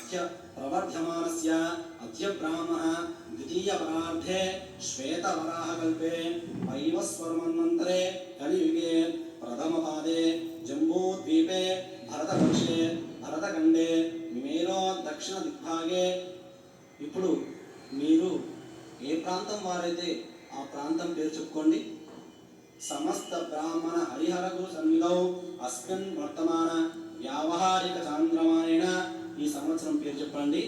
अस्य प्रवर्धमानस्य अद्य ब्राह्मणः द्वितीयपरार्धे श्वेतवराहकल्पे वैवस्वरमन्वन्तरे कलियुगे प्रथमपादे जम्बूद्वीपे भरतवर्षे भरतखण्डे मेरो दक्षिण दिग्भागे ఇప్పుడు మీరు ఏ ప్రాంతం వారైతే ఆ ప్రాంతం పేరు చెప్పుకోండి. సమస్త బ్రాహ్మణ హరిహరకు సన్నిధౌ అస్మిన్ వర్తమాన వ్యావహారిక చాంద్రమానేన ఈ సంవత్సరం పేరు చెప్పండి.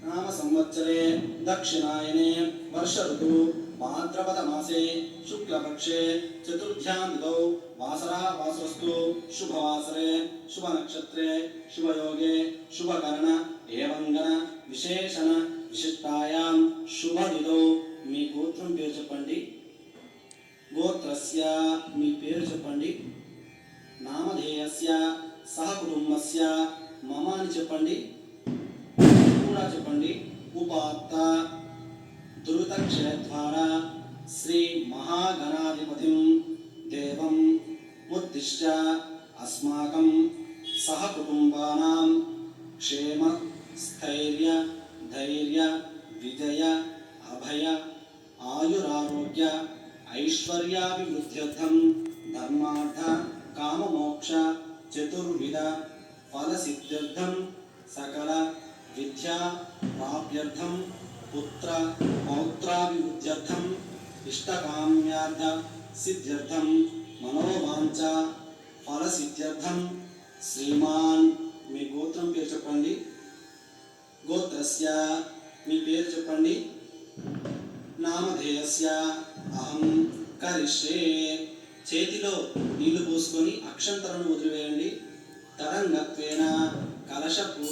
నామ సంవత్సరే దక్షిణాయనే వర్ష ఋతువు భాద్రపద మాసే శుక్లపక్షే చతుర్థ్యాం తిథౌ వాసరా వాసరస్తు శుభవాసరే శుభ నక్షత్రే శుభయోగే శుభకరణ ఏవంగన విశేషణ విశిష్టాయాం శుభ తిథౌ మీ గోత్రం పేరు చెప్పండి. గోత్రస్య మీ పేరు చెప్పండి. నామధేయస్య సహ కుటుంబస్య మమ అని చెప్పండి. కూడా చెప్పండి. ఉపాత్త దురితక్షయద్వారా శ్రీ మహాగణాధిపతిం దేవం ఉద్దిశ్య అస్మాకం సహ కుటుంబానాం క్షేమ స్థైర్య ధైర్య విజయ అభయ ఆయురారోగ్య ఐశ్వర్యాభివృద్ధ్యర్థం ధర్మార్థ కామమోక్ష చతుర్విధ ఫలసిద్ధ్యర్థం సకల విద్యా ప్రాప్త్యర్థం పుత్ర పౌత్రాభివృద్ధ్యర్థం ఇష్టకామ్యార్థ సిద్ధ్యర్థం మనోవాంఛ ఫలసిద్ధ్యర్థం శ్రీమాన్ మీ గోత్రం పేరు చెప్పండి. గోత్రస్య మీ పేరు చెప్పండి. నామధేయస్య అహం కరిష్యే చేతిలో నీళ్లు పోసుకొని అక్షంతలను వదిలివేయండి. తరంగత్వేన కలశ పూజ